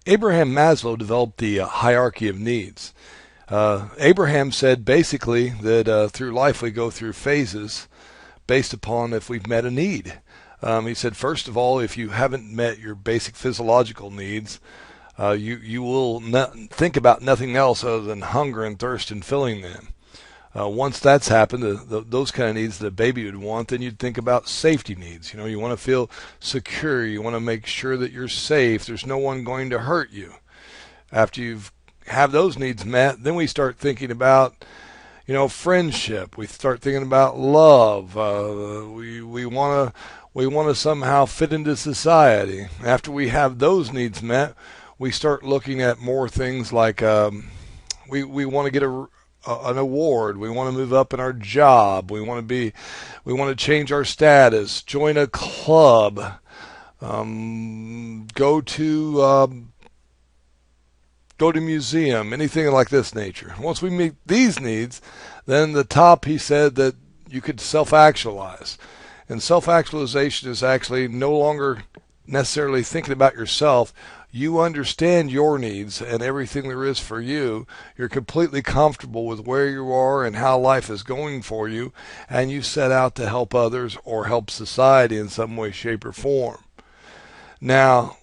Abraham Maslow developed the hierarchy of needs. Abraham said basically that through life we go through phases based upon if we've met a need. He said, first of all, if you haven't met your basic physiological needs, you will not think about nothing else other than hunger and thirst and filling them. Once that's happened, those kind of needs that a baby would want, then you'd think about safety needs. You know, you want to feel secure. You want to make sure that you're safe. There's no one going to hurt you. After you've have those needs met, then we start thinking about, friendship. We start thinking about love. We want to somehow fit into society. After we have those needs met, we start looking at more things like we want to get an award. We want to move up in our job. We want to change our status, join a club, go to museum, anything like this nature. Once we meet these needs, then the top, he said that you could self-actualize. And self-actualization is actually no longer necessarily thinking about yourself. You understand your needs and everything there is for you. You're completely comfortable with where you are and how life is going for you, and you set out to help others or help society in some way, shape, or form. Now,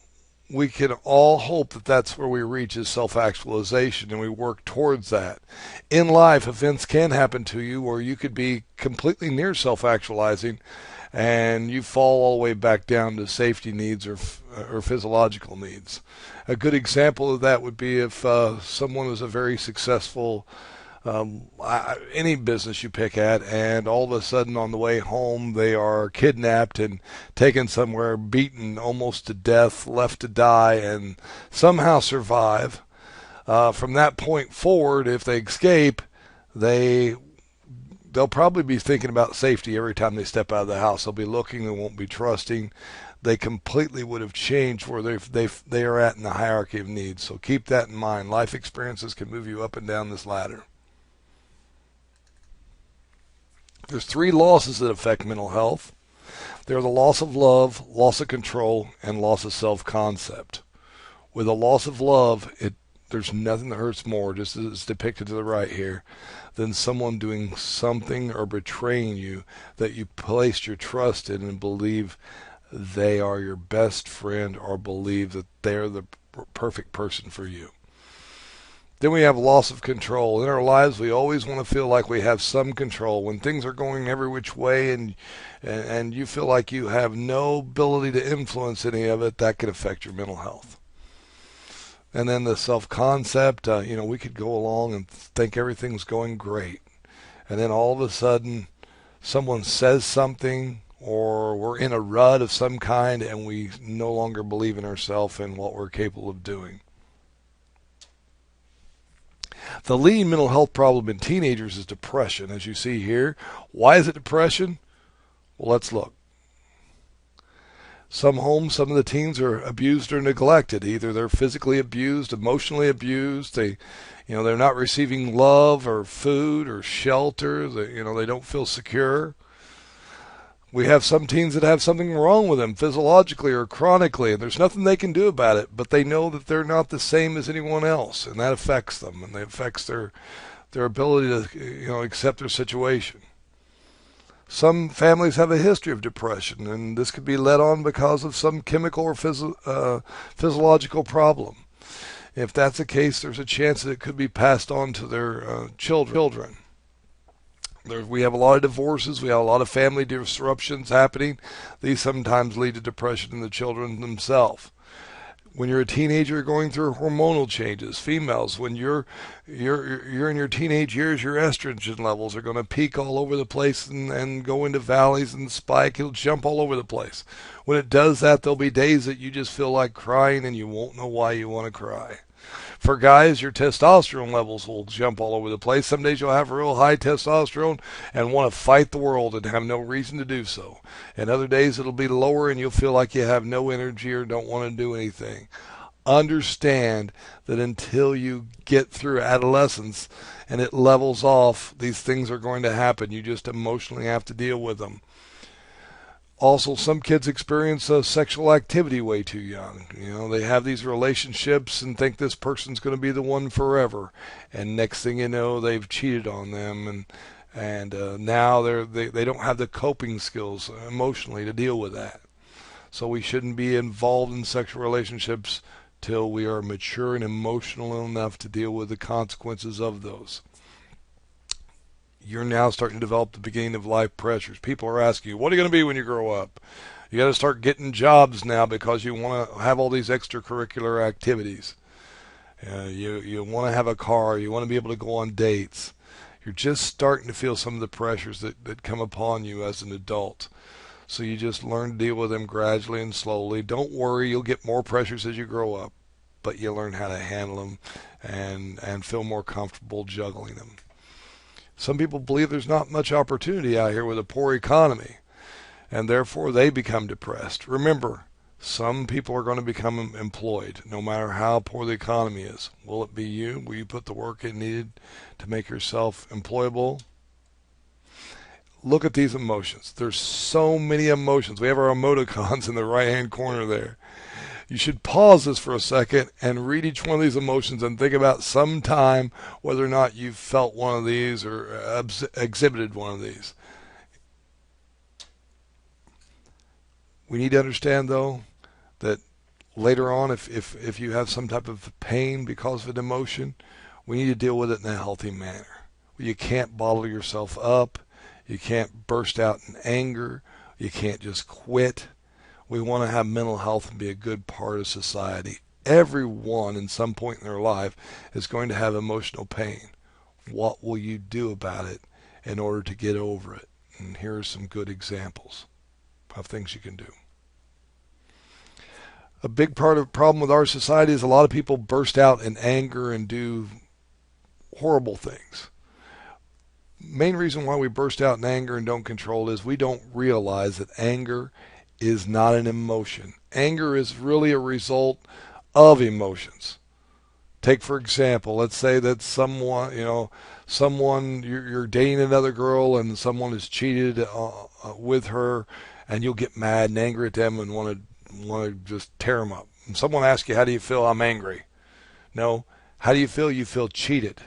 we can all hope that that's where we reach is self-actualization, and we work towards that. In life, events can happen to you where you could be completely near self-actualizing, and you fall all the way back down to safety needs or physiological needs. A good example of that would be if someone was a very successful any business you pick at, and all of a sudden on the way home they are kidnapped and taken somewhere, beaten almost to death, left to die, and somehow survive. From that point forward, if they escape, they'll probably be thinking about safety every time they step out of the house. They'll be looking, they won't be trusting. They completely would have changed where they are at in the hierarchy of needs. So keep that in mind. Life experiences can move you up and down this ladder. There's 3 losses that affect mental health. They're the loss of love, loss of control, and loss of self-concept. With a loss of love, there's nothing that hurts more, just as it's depicted to the right here, than someone doing something or betraying you that you placed your trust in and believe they are your best friend or believe that they're the perfect person for you. Then we have loss of control. In our lives, we always want to feel like we have some control. When things are going every which way and you feel like you have no ability to influence any of it, that can affect your mental health. And then the self-concept, we could go along and think everything's going great. And then all of a sudden, someone says something, or we're in a rut of some kind, and we no longer believe in ourselves and what we're capable of doing. The leading mental health problem in teenagers is depression, as you see here. Why is it depression? Well, let's look. Some homes, some of the teens are abused or neglected. Either they're physically abused, emotionally abused. They're not receiving love or food or shelter. They don't feel secure. We have some teens that have something wrong with them physiologically or chronically, and there's nothing they can do about it, but they know that they're not the same as anyone else, and that affects them, and it affects their ability to accept their situation. Some families have a history of depression, and this could be led on because of some chemical or physiological problem. If that's the case, there's a chance that it could be passed on to their children. We have a lot of divorces. We have a lot of family disruptions happening. These sometimes lead to depression in the children themselves. When you're a teenager, you're going through hormonal changes. Females, when you're in your teenage years, your estrogen levels are going to peak all over the place and go into valleys and spike. It'll jump all over the place. When it does that, there'll be days that you just feel like crying and you won't know why you want to cry. For guys, your testosterone levels will jump all over the place. Some days you'll have real high testosterone and want to fight the world and have no reason to do so. And other days it'll be lower and you'll feel like you have no energy or don't want to do anything. Understand that until you get through adolescence and it levels off, these things are going to happen. You just emotionally have to deal with them. Also, some kids experience sexual activity way too young. They have these relationships and think this person's going to be the one forever, and next thing you know, they've cheated on them, and now they don't have the coping skills emotionally to deal with that. So we shouldn't be involved in sexual relationships till we are mature and emotional enough to deal with the consequences of those. You're now starting to develop the beginning of life pressures. People are asking you, what are you going to be when you grow up? You got to start getting jobs now because you want to have all these extracurricular activities. You want to have a car. You want to be able to go on dates. You're just starting to feel some of the pressures that come upon you as an adult. So you just learn to deal with them gradually and slowly. Don't worry, you'll get more pressures as you grow up, but you learn how to handle them and feel more comfortable juggling them. Some people believe there's not much opportunity out here with a poor economy, and therefore they become depressed. Remember, some people are going to become employed, no matter how poor the economy is. Will it be you? Will you put the work in needed to make yourself employable? Look at these emotions. There's so many emotions. We have our emoticons in the right-hand corner there. You should pause this for a second and read each one of these emotions and think about some time whether or not you've felt one of these or exhibited one of these. We need to understand, though, that later on, if you have some type of pain because of an emotion, we need to deal with it in a healthy manner. You can't bottle yourself up. You can't burst out in anger. You can't just quit. We want to have mental health and be a good part of society. Everyone in some point in their life is going to have emotional pain. What will you do about it in order to get over it? And here are some good examples of things you can do. A big part of the problem with our society is a lot of people burst out in anger and do horrible things. Main reason why we burst out in anger and don't control it is we don't realize that anger is not an emotion. Anger is really a result of emotions. Take, for example, let's say that someone you're dating another girl and someone has cheated with her, and you'll get mad and angry at them and want to just tear them up. And someone asks you, how do you feel? I'm angry. No, how do you feel? You feel cheated.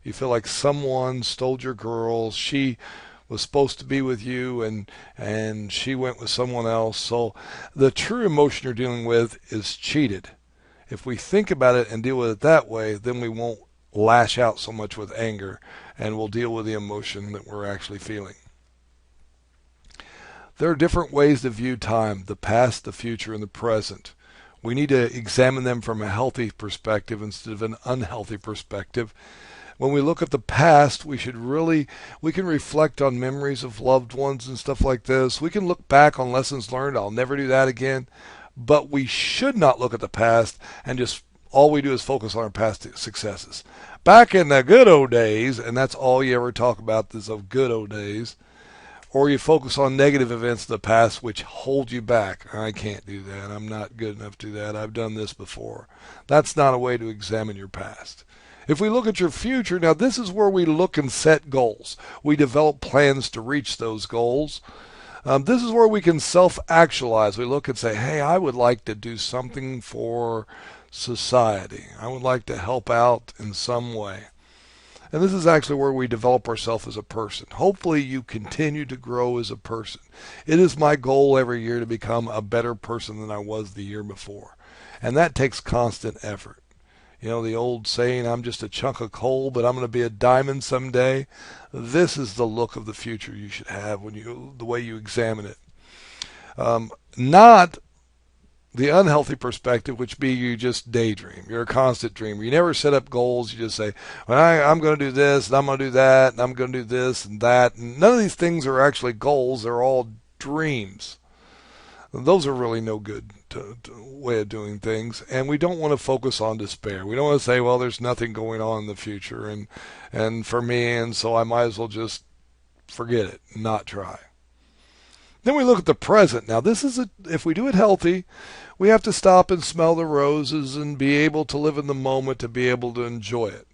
You feel like someone stole your girl. She was supposed to be with you and she went with someone else. So the true emotion you're dealing with is cheated. If we think about it and deal with it that way, then we won't lash out so much with anger, and we'll deal with the emotion that we're actually feeling. There are different ways to view time: the past, the future, and the present. We need to examine them from a healthy perspective instead of an unhealthy perspective. When we look at the past, we can reflect on memories of loved ones and stuff like this. We can look back on lessons learned. I'll never do that again. But we should not look at the past and just all we do is focus on our past successes. Back in the good old days, and that's all you ever talk about is of good old days, or you focus on negative events of the past which hold you back. I can't do that. I'm not good enough to do that. I've done this before. That's not a way to examine your past. If we look at your future, now this is where we look and set goals. We develop plans to reach those goals. This is where we can self-actualize. We look and say, hey, I would like to do something for society. I would like to help out in some way. And this is actually where we develop ourselves as a person. Hopefully you continue to grow as a person. It is my goal every year to become a better person than I was the year before. And that takes constant effort. You know, the old saying, I'm just a chunk of coal, but I'm going to be a diamond someday. This is the look of the future you should have the way you examine it. Not the unhealthy perspective, which be you just daydream. You're a constant dreamer. You never set up goals. You just say, well, I'm going to do this, and I'm going to do that, and I'm going to do this and that. And none of these things are actually goals. They're all dreams. Those are really no good way of doing things, and we don't want to focus on despair. We don't want to say, well, there's nothing going on in the future, and for me, and so I might as well just forget it and not try. Then we look at the present. Now, if we do it healthy, we have to stop and smell the roses and be able to live in the moment to be able to enjoy it.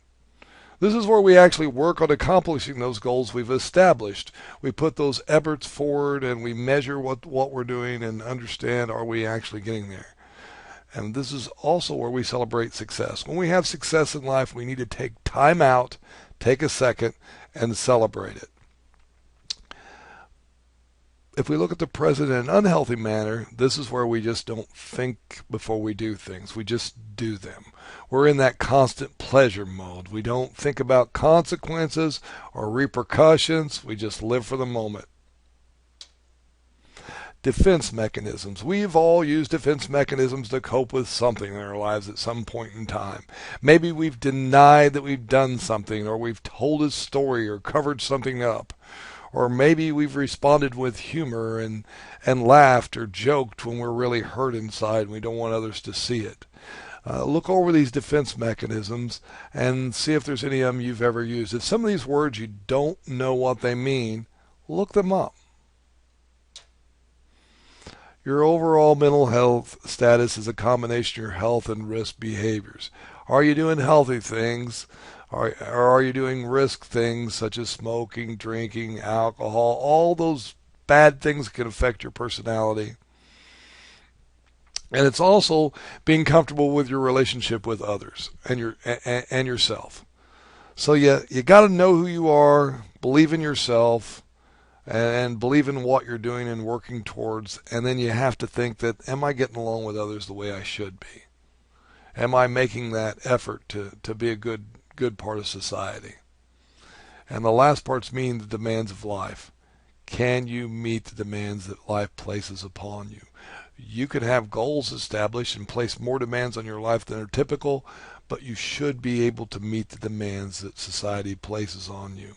This is where we actually work on accomplishing those goals we've established. We put those efforts forward and we measure what we're doing and understand, are we actually getting there? And this is also where we celebrate success. When we have success in life, we need to take time out, take a second, and celebrate it. If we look at the present in an unhealthy manner, this is where we just don't think before we do things. We just do them. We're in that constant pleasure mode. We don't think about consequences or repercussions. We just live for the moment. Defense mechanisms. We've all used defense mechanisms to cope with something in our lives at some point in time. Maybe we've denied that we've done something, or we've told a story or covered something up. Or maybe we've responded with humor and laughed or joked when we're really hurt inside and we don't want others to see it. Look over these defense mechanisms and see if there's any of them you've ever used. If some of these words you don't know what they mean, look them up. Your overall mental health status is a combination of your health and risk behaviors. Are you doing healthy things? Or are you doing risk things such as smoking, drinking, alcohol? All those bad things can affect your personality. And it's also being comfortable with your relationship with others and yourself. So you got to know who you are, believe in yourself, and believe in what you're doing and working towards. And then you have to think that, am I getting along with others the way I should be? Am I making that effort to be a good part of society? And the last part's meeting the demands of life. Can you meet the demands that life places upon you? You can have goals established and place more demands on your life than are typical, but you should be able to meet the demands that society places on you.